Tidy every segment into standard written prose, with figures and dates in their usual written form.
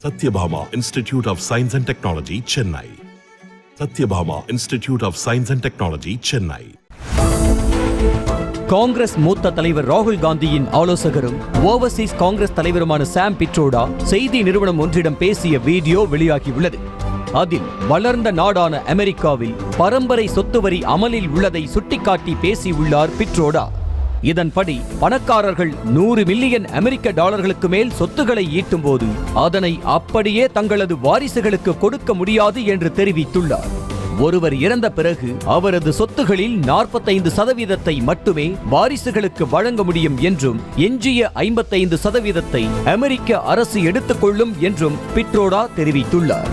Satyabhama Institute of Science and Technology, Chennai. Satyabhama Institute of Science and Technology, Chennai. Congress மூத்த தலைவர் ராகுல் காந்தியின் ஆலோசகரும் Overseas Congress தலைவருமான சாம் பிட்ரோடா செய்தி நிறுவனம் ஒன்றிடம் பேசிய வீடியோ வெளியாகியுள்ளது. அதில் வளர்ந்த நாடான அமெரிக்காவில் பரம்பரை சொத்து வரி அமலில் உள்ளதை சுட்டிக்காட்டி பேசியுள்ளார் பிட்ரோடா. இதன்படி பணக்காரர்கள் 100 மில்லியன் அமெரிக்க டாலர்களுக்கு மேல் சொத்துக்களை ஈட்டும் போது அதனை அப்படியே தங்களது வாரிசுகளுக்கு கொடுக்க முடியாது என்று தெரிவித்துள்ளார். ஒருவர் இறந்த பிறகு அவரது சொத்துகளில் 45% மட்டுமே வாரிசுகளுக்கு வழங்க முடியும் என்றும் எஞ்சிய 55% அமெரிக்க அரசு எடுத்துக்கொள்ளும் என்றும் பிட்ரோடா தெரிவித்துள்ளார்.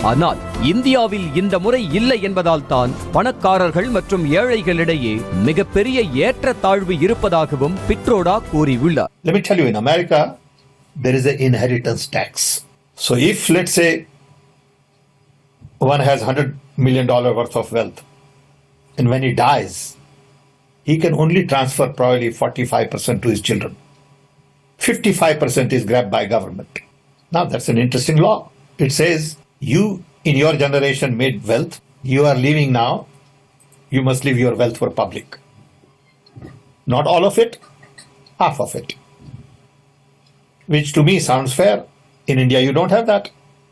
ஆனால் இந்தியாவில் இந்த முறை இல்லை என்பதால் தான் பணக்காரர்கள் மற்றும் ஏழைகளிடையே மிகப்பெரிய ஏற்றத்தாழ்வு இருப்பதாகவும் பிட்ரோடா கூறியுள்ளார். Let me tell you, in America, there is an inheritance tax. So if, let's say, one has $100 million worth of wealth, and when he dies, he can only transfer probably 45% to his children. 55% is grabbed by government. Now that's an interesting law. It says, you in your generation made wealth, you are leaving now, you must leave your wealth for public. Not all of it, half of it. Which to me sounds fair. In India you don't have that.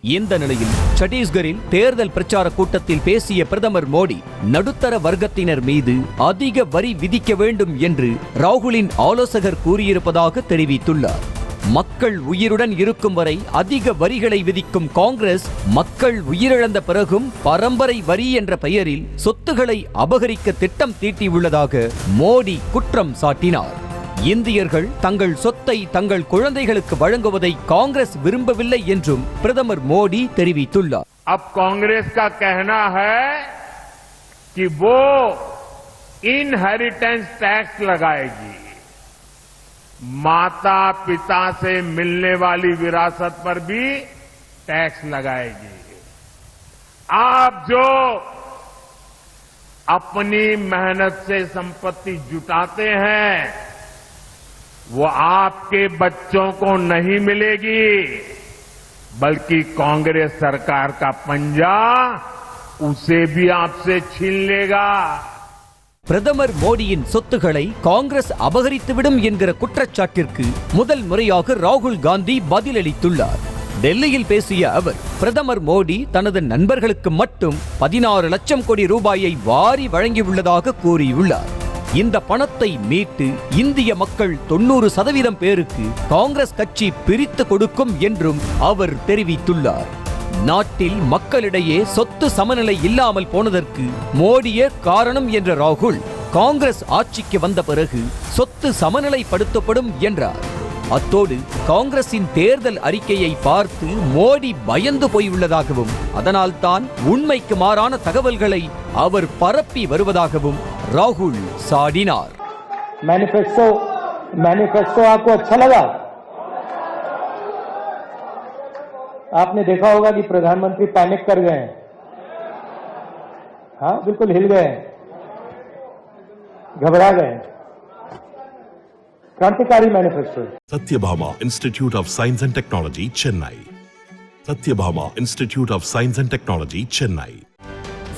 இந்த நிலையில் சத்தீஸ்கரில் தேர்தல் பிரச்சார கூட்டத்தில் பேசிய பிரதமர் மோடி நடுத்தர வர்க்கத்தினர் மீது அதிக வரி விதிக்க வேண்டும் என்று ராகுலின் ஆலோசகர் கூறியிருப்பதாக தெரிவித்துள்ளார். மக்கள் உயிருடன் இருக்கும் வரை அதிக வரிகளை விதிக்கும் காங்கிரஸ் மக்கள் உயிரிழந்த பிறகும் பரம்பரை வரி என்ற பெயரில் சொத்துக்களை அபகரிக்க திட்டம் தீட்டியுள்ளதாக மோடி குற்றம் சாட்டினார். இந்தியர்கள் தங்கள் சொத்தை தங்கள் குழந்தைகளுக்கு வழங்குவதை காங்கிரஸ் விரும்பவில்லை என்றும் பிரதமர் மோடி தெரிவித்துள்ளார். अब कांग्रेस का कहना है कि वो इनहेरिटेंस टैक्स लगाएगी. माता पिता से मिलने वाली विरासत पर भी टैक्स लगाएगी. आप जो अपनी मेहनत से संपत्ति जुटाते हैं वो आपके बच्चों को नहीं मिलेगी, बल्कि कांग्रेस सरकार का पंजा उसे भी आपसे छीन लेगा. பிரதமர் மோடியின் சொத்துக்களை காங்கிரஸ் அபகரித்துவிடும் என்கிற குற்றச்சாட்டிற்கு முதல் முறையாக ராகுல் காந்தி பதிலளித்துள்ளார். டெல்லியில் பேசிய அவர் பிரதமர் மோடி தனது நண்பர்களுக்கு மட்டும் 16 லட்சம் கோடி ரூபாயை வாரி வழங்கியுள்ளதாக கூறியுள்ளார். இந்த பணத்தை மீட்டு இந்திய மக்கள் 90% பேருக்கு காங்கிரஸ் கட்சி பிரித்து கொடுக்கும் என்றும் அவர் தெரிவித்துள்ளார். நாட்டில் மக்களிடையே சொத்து சமநிலை இல்லாமல் போனதற்கு மோடியே காரணம் என்ற ராகுல் காங்கிரஸ் ஆட்சிக்கு வந்த பிறகு சொத்து சமநிலைப்படுத்தப்படும் என்றார். அத்தோடு காங்கிரசின் தேர்தல் அறிக்கையை பார்த்து மோடி பயந்து போயுள்ளதாகவும் அதனால்தான் உண்மைக்கு மாறான தகவல்களை அவர் பரப்பி வருவதாகவும் ராகுல் சாடினார். मैनिफेस्टो आपको अच्छा लगा? आपने देखा होगा कि प्रधानमंत्री पैनिक कर गए हैं. हाँ, बिल्कुल हिल गए हैं, घबरा गए हैं. क्रांतिकारी manifesto. Satyabhama Institute of Science and Technology, Chennai. Satyabhama Institute of Science and Technology, Chennai.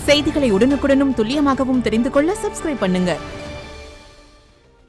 செய்திகளை உடனுக்குடனும் துல்லியமாகவும் தெரிந்து கொள்ள சப்ஸ்கிரைப் பண்ணுங்க.